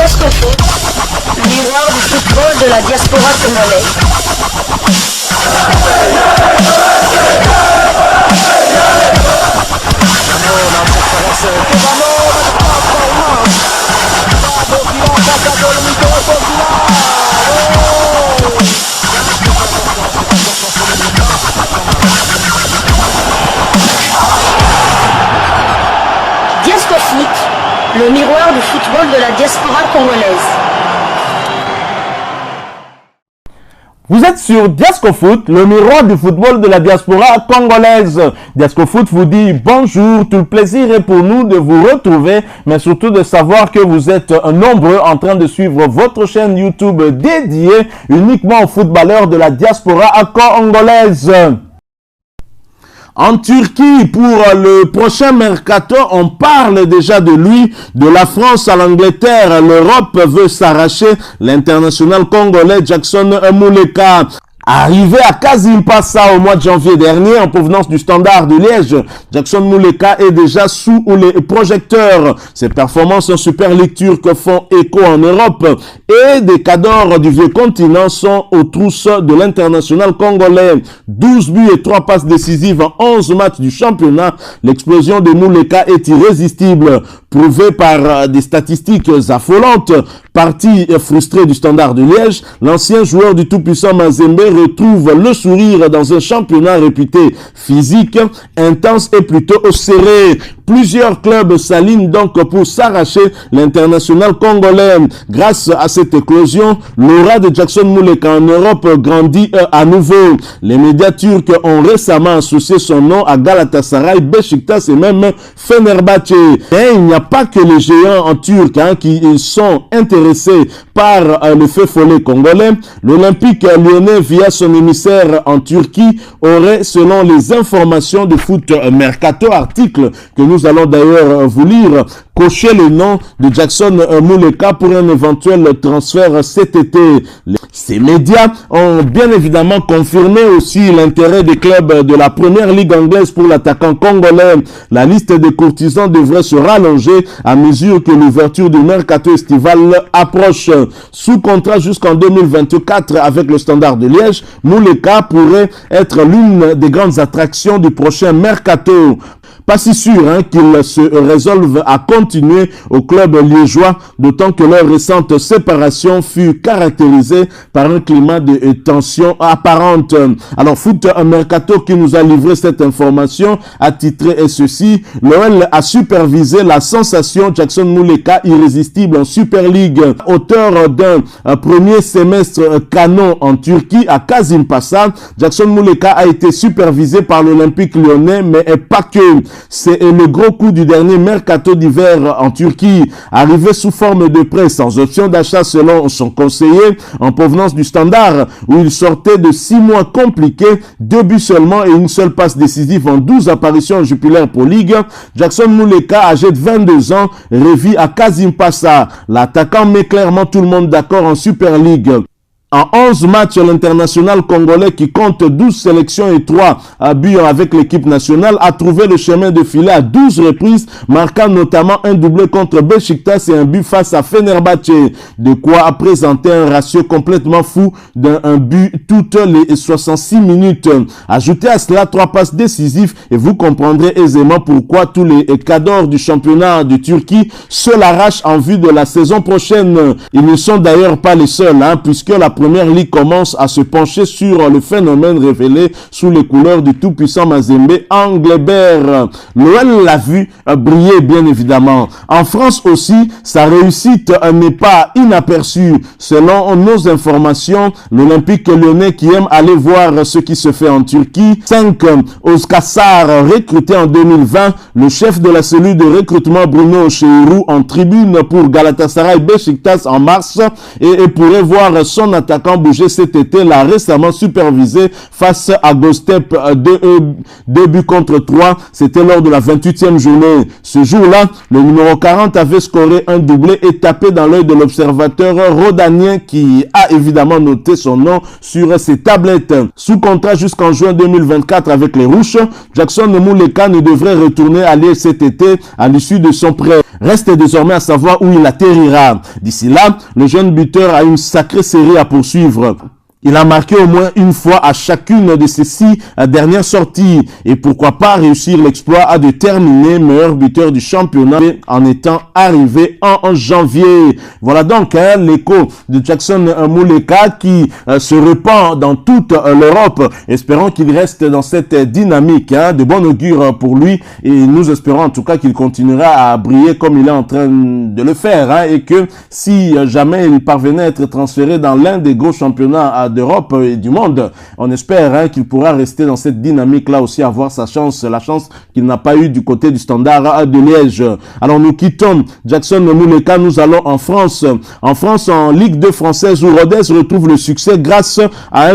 Diascofoot, le miroir du football de la diaspora congolaise. Diascofoot, le miroir du football de la diaspora congolaise. Vous êtes sur Diascofoot, le miroir du football de la diaspora congolaise. Diascofoot vous dit bonjour, tout le plaisir est pour nous de vous retrouver, mais surtout de savoir que vous êtes nombreux en train de suivre votre chaîne YouTube dédiée uniquement aux footballeurs de la diaspora congolaise. En Turquie, pour le prochain mercato, on parle déjà de lui, de la France à l'Angleterre. L'Europe veut s'arracher l'international congolais Jackson Muleka. Arrivé à Kasimpasa au mois de janvier dernier en provenance du Standard de Liège, Jackson Muleka est déjà sous les projecteurs. Ses performances en Super League turque font écho en Europe et des cadors du vieux continent sont aux trousses de l'international congolais. 12 buts et 3 passes décisives en 11 matchs du championnat. L'explosion de Muleka est irrésistible, prouvée par des statistiques affolantes. Parti frustré du Standard de Liège, l'ancien joueur du tout-puissant Mazembe retrouve le sourire dans un championnat réputé physique, intense et plutôt serré. Plusieurs clubs s'alignent donc pour s'arracher l'international congolais. Grâce à cette éclosion, l'aura de Jackson Muleka en Europe grandit à nouveau. Les médias turcs ont récemment associé son nom à Galatasaray, Beşiktaş et même Fenerbahçe. Et il n'y a pas que les géants en turc qui sont intéressés par le feu follet congolais. L'Olympique lyonnais, via son émissaire en Turquie, aurait, selon les informations de Foot Mercato, article que nous allons d'ailleurs vous lire, coché le nom de Jackson Muleka pour un éventuel transfert cet été. Ces médias ont bien évidemment confirmé aussi l'intérêt des clubs de la première ligue anglaise pour l'attaquant congolais. La liste des courtisans devrait se rallonger à mesure que l'ouverture du mercato estival approche. Sous contrat jusqu'en 2024 avec le Standard de Liège, Muleka pourrait être l'une des grandes attractions du prochain mercato. Pas si sûr qu'il se résolve à continuer au club liégeois, d'autant que leur récente séparation fut caractérisée par un climat de tension apparente. Alors, Foot Mercato qui nous a livré cette information a titré ceci: l'OL a supervisé la sensation Jackson Muleka irrésistible en Super League. Auteur d'un premier semestre canon en Turquie à Kasimpasa, Jackson Muleka a été supervisé par l'Olympique lyonnais, mais pas que. C'est le gros coup du dernier mercato d'hiver en Turquie, arrivé sous forme de prêt sans option d'achat selon son conseiller, en provenance du Standard, où il sortait de 6 mois compliqués, 2 buts seulement et une seule passe décisive en 12 apparitions en Jupiler Pro League. Jackson Muleka, âgé de 22 ans, revit à Kasimpasa. L'attaquant met clairement tout le monde d'accord en Super League. En 11 matchs, l'international congolais qui compte 12 sélections et 3 buts avec l'équipe nationale a trouvé le chemin de filet à 12 reprises, marquant notamment un doublé contre Beşiktaş et un but face à Fenerbahçe. De quoi présenter un ratio complètement fou d'un but toutes les 66 minutes. Ajoutez à cela 3 passes décisives et vous comprendrez aisément pourquoi tous les cadors du championnat de Turquie se l'arrachent en vue de la saison prochaine. Ils ne sont d'ailleurs pas les seuls, puisque la première ligue commence à se pencher sur le phénomène révélé sous les couleurs du tout-puissant Mazembe Anglebert. L'OL l'a vu briller bien évidemment. En France aussi, sa réussite n'est pas inaperçue. Selon nos informations, l'Olympique lyonnais qui aime aller voir ce qui se fait en Turquie, 5 Özkassar recruté en 2020, le chef de la cellule de recrutement Bruno Cheirou en tribune pour Galatasaray Beşiktaş en mars et pourrait voir son attaquant bouger cet été, l'a récemment supervisé face à Gostep 2 buts contre 3. C'était lors de la 28e journée. Ce jour-là, le numéro 40 avait scoré un doublé et tapé dans l'œil de l'observateur rhodanien qui a évidemment noté son nom sur ses tablettes. Sous contrat jusqu'en juin 2024 avec les Rouges, Jackson Muleka ne devrait retourner à Liège cet été à l'issue de son prêt. Reste désormais à savoir où il atterrira. D'ici là, le jeune buteur a une sacrée série à poursuivre. Il a marqué au moins une fois à chacune de ses 6 dernières sorties. Et pourquoi pas réussir l'exploit de terminer meilleur buteur du championnat en étant arrivé en janvier. Voilà donc l'écho de Jackson Muleka qui se répand dans toute l'Europe. Espérons qu'il reste dans cette dynamique, de bon augure pour lui. Et nous espérons en tout cas qu'il continuera à briller comme il est en train de le faire. Et que si jamais il parvenait à être transféré dans l'un des gros championnats d'Europe et du monde, on espère qu'il pourra rester dans cette dynamique-là aussi, avoir sa chance, la chance qu'il n'a pas eu du côté du Standard de Liège. Alors nous quittons Jackson Muleka, nous allons en France. En France, en Ligue 2 française, où Rodez retrouve le succès grâce à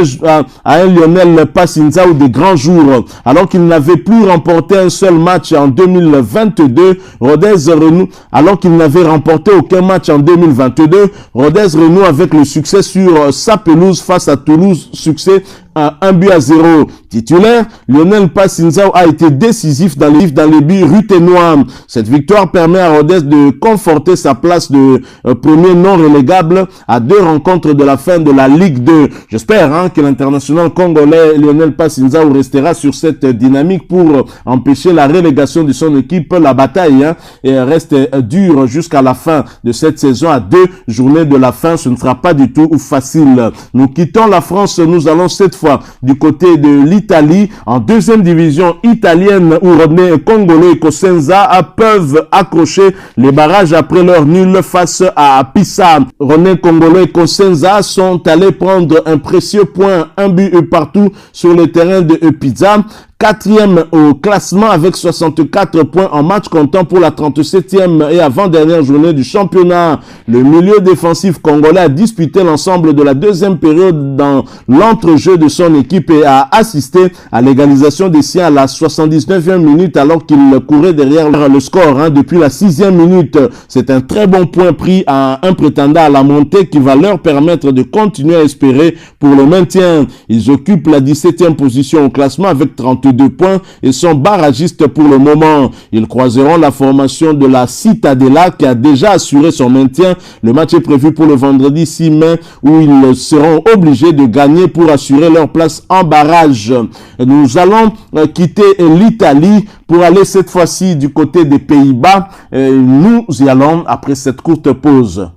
un Lionel Passinzao de grands jours. Alors qu'il n'avait plus remporté un seul match en 2022, Rodez renoue, alors qu'il n'avait remporté aucun match en 2022, Rodez renoue avec le succès sur sa pelouse face à Toulouse, succès à 1-0. Titulaire, Lionel Passinzao a été décisif dans les buts ruténois. Cette victoire permet à Rodez de conforter sa place de premier non relégable à 2 rencontres de la fin de la Ligue 2. J'espère que l'international congolais Lionel Passinzao restera sur cette dynamique pour empêcher la relégation de son équipe. La bataille reste dure jusqu'à la fin de cette saison. À 2 journées de la fin, ce ne sera pas du tout facile. Nous quittons la France, nous allons cette fois du côté de l'Italie, en deuxième division italienne, où Rodney Congolo et Cosenza peuvent accrocher les barrages après leur nul face à Pisa. Rodney Congolo et Cosenza sont allés prendre un précieux point, un but partout sur le terrain de Pisa. 4e au classement avec 64 points en match comptant pour la 37e et avant-dernière journée du championnat. Le milieu défensif congolais a disputé l'ensemble de la deuxième période dans l'entrejeu de son équipe et a assisté à l'égalisation des siens à la 79e minute alors qu'il courait derrière le score depuis la 6e minute. C'est un très bon point pris à un prétendant à la montée qui va leur permettre de continuer à espérer pour le maintien. Ils occupent la 17e position au classement avec 32 points et sont barragistes pour le moment. Ils croiseront la formation de la Cittadella qui a déjà assuré son maintien. Le match est prévu pour le vendredi 6 mai où ils seront obligés de gagner pour assurer leur place en barrage. Nous allons quitter l'Italie pour aller cette fois-ci du côté des Pays-Bas. Nous y allons après cette courte pause.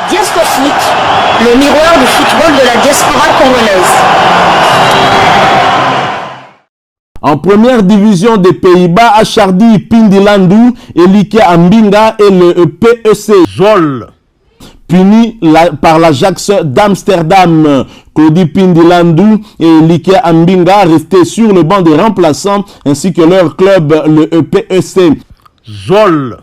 Diaspoffoot, le miroir du football de la diaspora congolaise. En première division des Pays-Bas, Achardi Pindilandou, Elike Ambinga et le PEC Jol, puni par l'Ajax d'Amsterdam. Cody Pindilandou et Elike Ambinga restés sur le banc des remplaçants ainsi que leur club, le PEC Jol,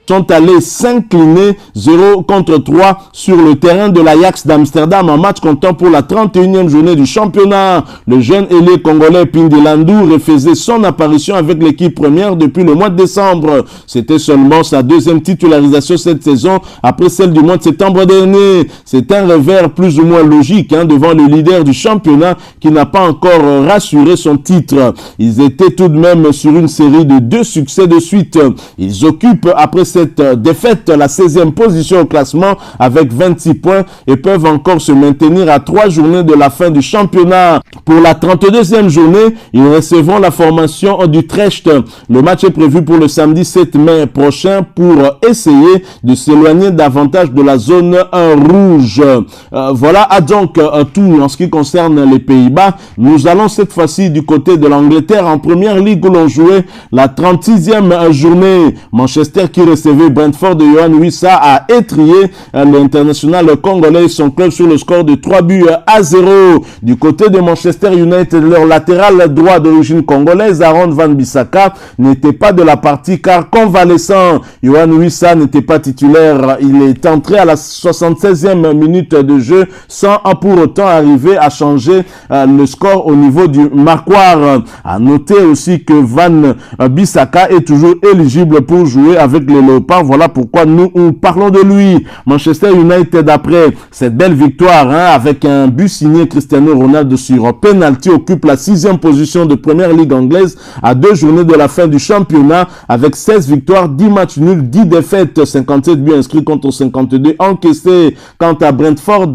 sont allés s'incliner 0-3 sur le terrain de l'Ajax d'Amsterdam en match comptant pour la 31e journée du championnat. Le jeune ailier congolais Pindilandou refaisait son apparition avec l'équipe première depuis le mois de décembre. C'était seulement sa deuxième titularisation cette saison après celle du mois de septembre dernier. C'est un revers plus ou moins logique devant le leader du championnat qui n'a pas encore rassuré son titre. Ils étaient tout de même sur une série de 2 succès de suite. Ils occupent après cette défaite la 16e position au classement avec 26 points et peuvent encore se maintenir à 3 journées de la fin du championnat. Pour la 32e journée, ils recevront la formation d'Utrecht. Le match est prévu pour le samedi 7 mai prochain pour essayer de s'éloigner davantage de la zone rouge. Voilà donc tout en ce qui concerne les Pays-Bas. Nous allons cette fois-ci du côté de l'Angleterre en première ligue où l'on jouait la 36e journée. Manchester qui recevait Brentford de Yohan Wissa a étrié l'international congolais et son club sur le score de 3-0. Du côté de Manchester United, leur latéral droit d'origine congolaise, Aaron Wan-Bissaka, n'était pas de la partie car convalescent. Yohan Wissa n'était pas titulaire. Il est entré à la 76e minute de jeu sans pour autant arriver à changer le score au niveau du marquoir. À noter aussi que Wan-Bissaka est toujours éligible pour jouer avec les Léopard. Voilà pourquoi nous parlons de lui. Manchester United, après cette belle victoire avec un but signé Cristiano Ronaldo sur penalty, occupe la 6e position de Première Ligue anglaise à 2 journées de la fin du championnat avec 16 victoires, 10 matchs nuls, 10 défaites, 57 buts inscrits contre 52 encaissés. Quant à Brentford,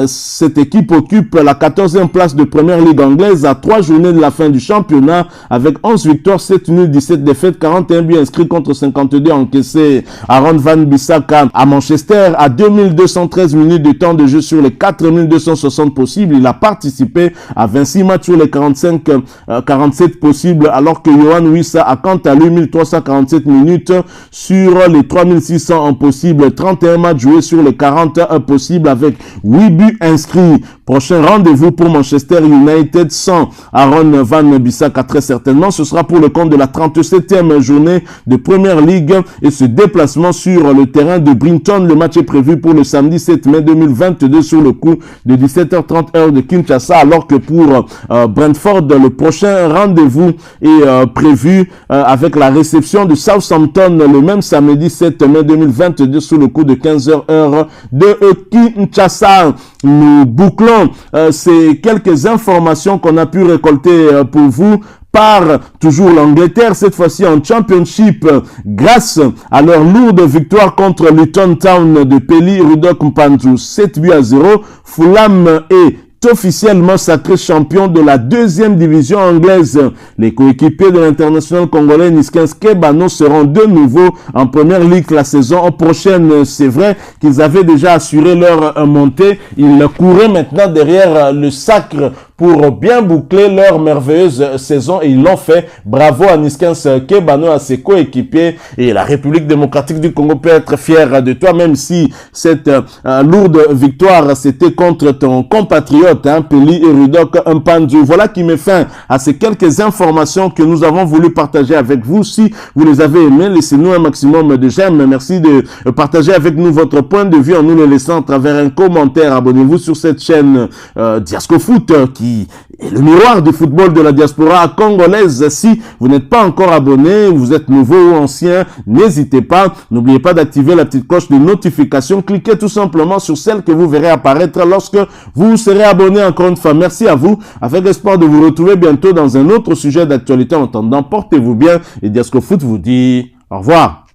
cette équipe occupe la 14e place de Première Ligue anglaise à 3 journées de la fin du championnat avec 11 victoires, 7 nuls, 17 défaites, 41 buts inscrits contre 52 encaissés. Aaron Wan-Bissaka à Manchester à 2213 minutes de temps de jeu sur les 4260 possibles. Il a participé à 26 matchs sur les 47 possibles, alors que Yohan Wissa a quant à lui 1347 minutes sur les 3600 en possible, 31 matchs joués sur les 41 possibles avec 8 buts inscrits. Prochain rendez-vous pour Manchester United sans Aaron Wan-Bissaka très certainement, ce sera pour le compte de la 37e journée de Première Ligue et ce déplacement sur le terrain de Brinton. Le match est prévu pour le samedi 7 mai 2022 sur le coup de 17h30 heure de Kinshasa, alors que pour Brentford, le prochain rendez-vous est prévu avec la réception de Southampton le même samedi 7 mai 2022 sur le coup de 15h heure de Kinshasa. Nous bouclons ces quelques informations qu'on a pu récolter pour vous par toujours l'Angleterre, cette fois-ci en Championship, grâce à leur lourde victoire contre Luton Town de Pelly Ruddock Mpanzu, 7-0. Fulham est officiellement sacré champion de la 2e division anglaise. Les coéquipiers de l'international congolais Niskens Kebano seront de nouveau en Première Ligue la saison prochaine. C'est vrai qu'ils avaient déjà assuré leur montée. Ils couraient maintenant derrière le sacre pour bien boucler leur merveilleuse saison et ils l'ont fait. Bravo à Niskens Kebano, à ses coéquipiers, et la République démocratique du Congo peut être fière de toi, même si cette lourde victoire c'était contre ton compatriote Pelly Ruddock Mpanzu. Voilà qui met fin à ces quelques informations que nous avons voulu partager avec vous. Si vous les avez aimées, laissez-nous un maximum de j'aime. Merci de partager avec nous votre point de vue en nous le laissant à travers un commentaire. Abonnez-vous sur cette chaîne Diasco Foot qui est le miroir du football de la diaspora congolaise. Si vous n'êtes pas encore abonné, vous êtes nouveau ou ancien, n'hésitez pas. N'oubliez pas d'activer la petite cloche de notification. Cliquez tout simplement sur celle que vous verrez apparaître lorsque vous serez abonné. Encore une fois, merci à vous. Avec l'espoir de vous retrouver bientôt dans un autre sujet d'actualité. En attendant, portez-vous bien et Diasco Foot vous dit au revoir.